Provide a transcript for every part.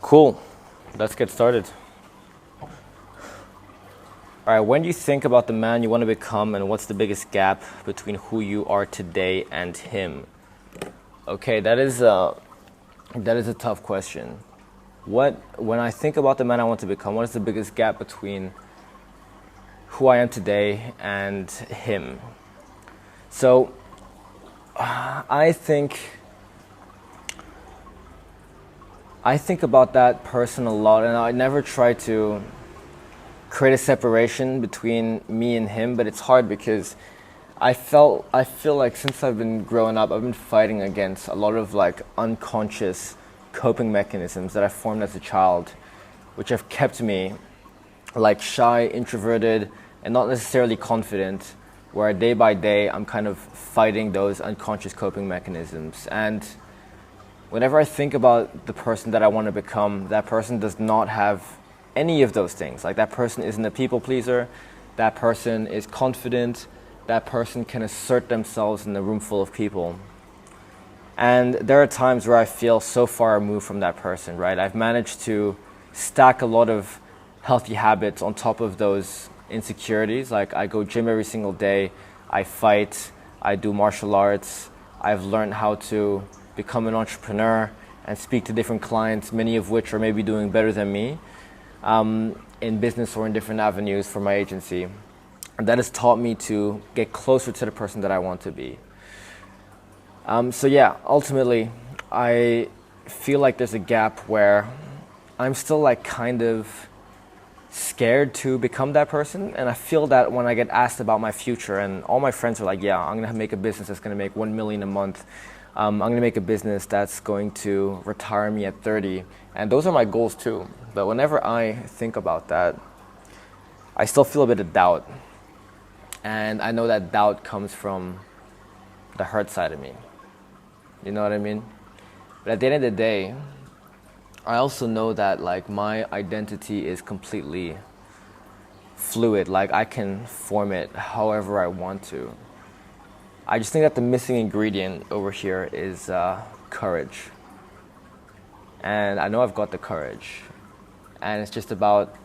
Cool. Let's get started. All right, when do you think about the man you want to become, and what's the biggest gap between who you are today and him? Okay, that is a tough question. When I think about the man I want to become, what is the biggest gap between who I am today and him? So, I think about that person a lot, and I never try to create a separation between me and him, but it's hard because I feel like since I've been growing up, I've been fighting against a lot of like unconscious coping mechanisms that I formed as a child, which have kept me like shy, introverted, and not necessarily confident, where day by day I'm kind of fighting those unconscious coping mechanisms. And whenever I think about the person that I want to become, that person does not have any of those things. Like, that person isn't a people pleaser, that person is confident, that person can assert themselves in a room full of people. And there are times where I feel so far removed from that person, right? I've managed to stack a lot of healthy habits on top of those insecurities. Like, I go gym every single day, I fight, I do martial arts, I've learned how to become an entrepreneur and speak to different clients, many of which are maybe doing better than me in business or in different avenues for my agency. And that has taught me to get closer to the person that I want to be. So yeah, ultimately, I feel like there's a gap where I'm still like kind of scared to become that person. And I feel that when I get asked about my future, and all my friends are like, yeah, I'm going to make a business that's going to make $1 million a month. I'm going to make a business that's going to retire me at 30. And those are my goals too. But whenever I think about that, I still feel a bit of doubt. And I know that doubt comes from the hurt side of me. You know what I mean? But at the end of the day, I also know that like my identity is completely fluid. Like, I can form it however I want to. I just think that the missing ingredient over here is courage. And I know I've got the courage. And it's just about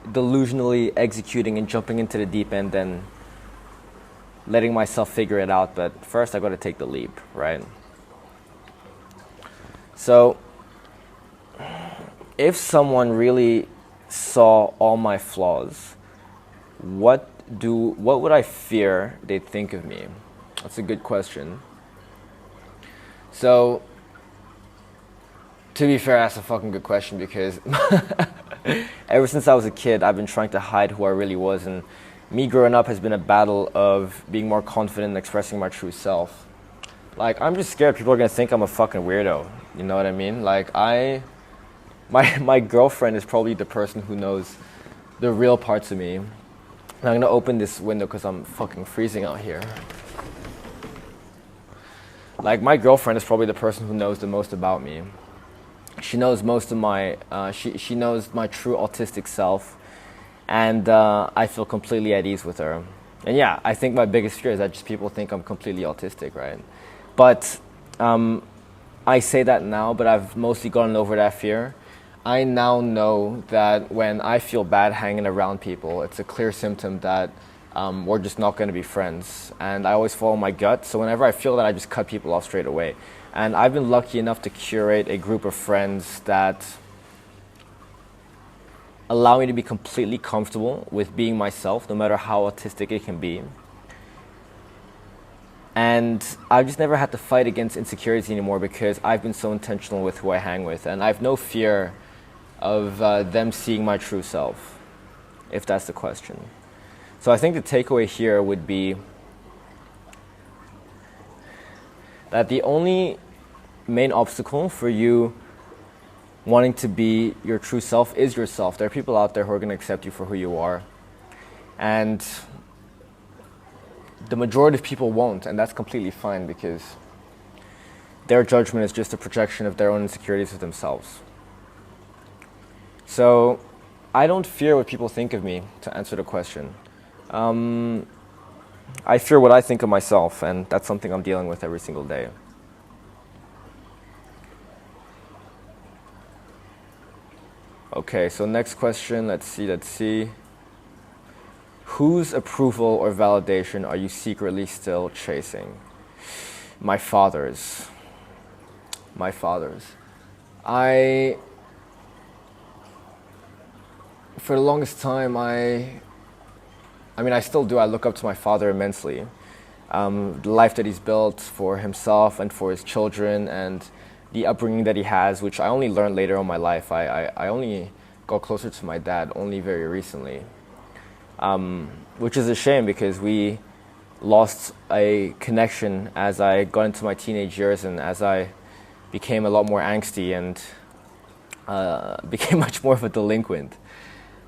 delusionally executing and jumping into the deep end and letting myself figure it out. But first I got to take the leap, right? So if someone really saw all my flaws, what would I fear they'd think of me? That's a good question. So, to be fair, that's a fucking good question, because ever since I was a kid, I've been trying to hide who I really was, and me growing up has been a battle of being more confident and expressing my true self. Like, I'm just scared people are gonna think I'm a fucking weirdo. You know what I mean? Like, my girlfriend is probably the person who knows the real parts of me. And I'm gonna open this window because I'm fucking freezing out here. Like, my girlfriend is probably the person who knows the most about me. She knows most of my, she knows my true autistic self, and I feel completely at ease with her. And yeah, I think my biggest fear is that just people think I'm completely autistic, right? But I say that now, but I've mostly gotten over that fear. I now know that when I feel bad hanging around people, it's a clear symptom that we're just not going to be friends. And I always follow my gut, so whenever I feel that, I just cut people off straight away. And I've been lucky enough to curate a group of friends that allow me to be completely comfortable with being myself, no matter how autistic it can be. And I've just never had to fight against insecurity anymore, because I've been so intentional with who I hang with. And I have no fear of them seeing my true self, if that's the question. So I think the takeaway here would be that the only main obstacle for you wanting to be your true self is yourself. There are people out there who are going to accept you for who you are. And the majority of people won't, and that's completely fine, because their judgment is just a projection of their own insecurities of themselves. So I don't fear what people think of me, to answer the question. I fear what I think of myself, and that's something I'm dealing with every single day. Okay, so next question. Let's see. Whose approval or validation are you secretly still chasing? My father's. My father's. I, for the longest time, I mean, I still do. I look up to my father immensely. The life that he's built for himself and for his children, and the upbringing that he has, which I only learned later on in my life. I only got closer to my dad only very recently, which is a shame because we lost a connection as I got into my teenage years and as I became a lot more angsty and became much more of a delinquent.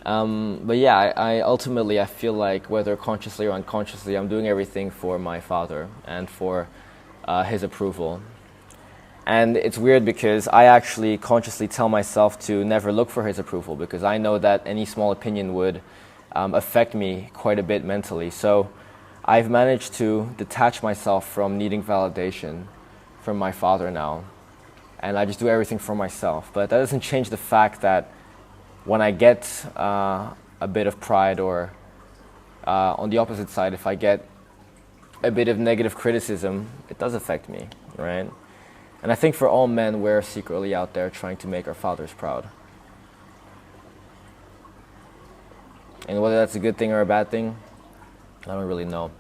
But yeah, I ultimately I feel like whether consciously or unconsciously, I'm doing everything for my father and for his approval. And it's weird because I actually consciously tell myself to never look for his approval because I know that any small opinion would affect me quite a bit mentally. So I've managed to detach myself from needing validation from my father now. And I just do everything for myself. But that doesn't change the fact that when I get a bit of pride or on the opposite side, if I get a bit of negative criticism, it does affect me, right? And I think for all men, we're secretly out there trying to make our fathers proud. And whether that's a good thing or a bad thing, I don't really know.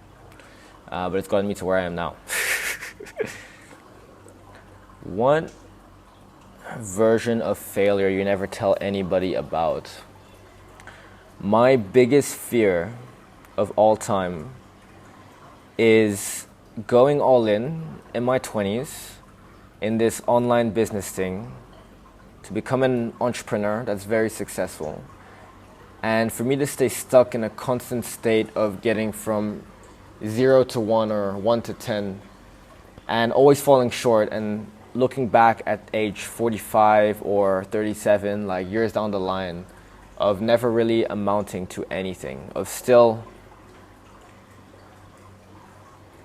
But it's gotten me to where I am now. What version of failure you never tell anybody about? My biggest fear of all time is going all in my 20s in this online business thing to become an entrepreneur that's very successful. And for me to stay stuck in a constant state of getting from 0 to 1 or 1 to 10 and always falling short and looking back at age 45 or 37, like years down the line, of never really amounting to anything, of still,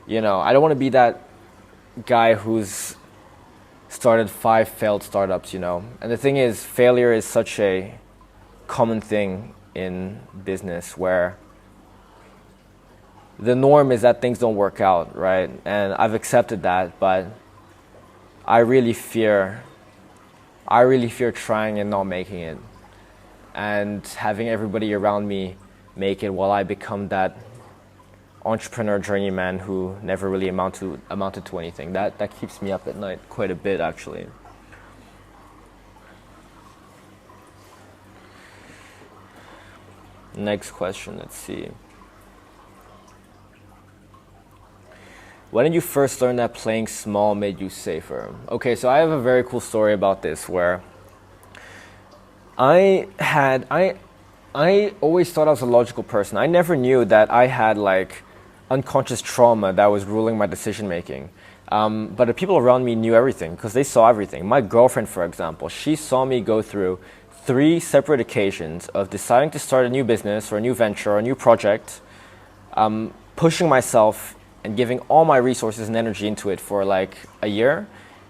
I don't want to be that guy who's started 5 failed startups, And the thing is, failure is such a common thing in business where the norm is that things don't work out, right? And I've accepted that, but I really fear trying and not making it and having everybody around me make it while I become that entrepreneur journeyman who never really amounted to anything. That keeps me up at night quite a bit, actually. Next question, let's see. When did you first learn that playing small made you safer? Okay, so I have a very cool story about this where I always thought I was a logical person. I never knew that I had like unconscious trauma that was ruling my decision making. But the people around me knew everything because they saw everything. My girlfriend, for example, she saw me go through 3 separate occasions of deciding to start a new business or a new venture or a new project, pushing myself and giving all my resources and energy into it for like a year,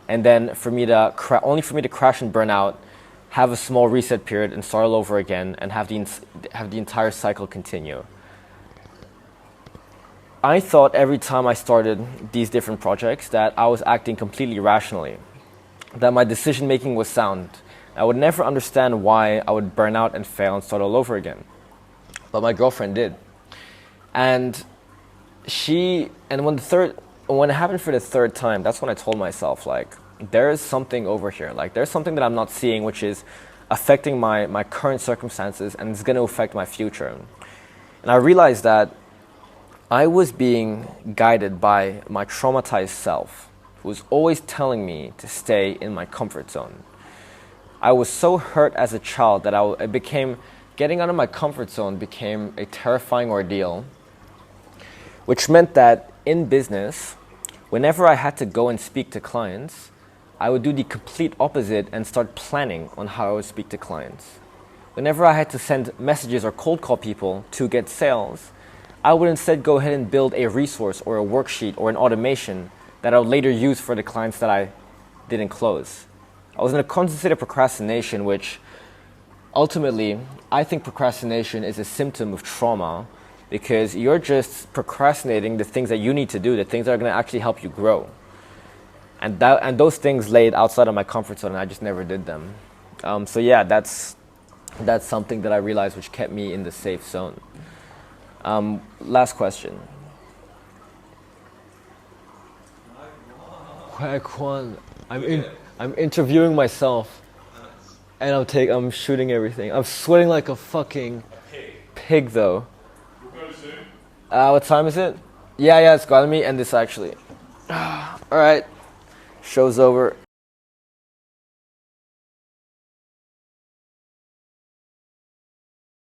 and then for me to only for me to crash and burn out, have a small reset period and start all over again and have the entire cycle continue. I thought every time I started these different projects that I was acting completely rationally, that my decision making was sound. I would never understand why I would burn out and fail and start all over again. But my girlfriend did. And when it happened for the 3rd time, that's when I told myself, like, there is something over here. Like, there's something that I'm not seeing, which is affecting my current circumstances, and it's going to affect my future. And I realized that I was being guided by my traumatized self, who was always telling me to stay in my comfort zone. I was so hurt as a child that getting out of my comfort zone became a terrifying ordeal, which meant that in business, whenever I had to go and speak to clients, I would do the complete opposite and start planning on how I would speak to clients. Whenever I had to send messages or cold call people to get sales, I would instead go ahead and build a resource or a worksheet or an automation that I would later use for the clients that I didn't close. I was in a constant state of procrastination, which ultimately, I think procrastination is a symptom of trauma because you're just procrastinating the things that you need to do, the things that are going to actually help you grow. And those things laid outside of my comfort zone, and I just never did them. So yeah, that's something that I realized which kept me in the safe zone. Last question. Kwon, I'm interviewing myself, and I'm shooting everything. I'm sweating like a fucking pig though. What time is it? Yeah, it's got me end this actually. All right, show's over.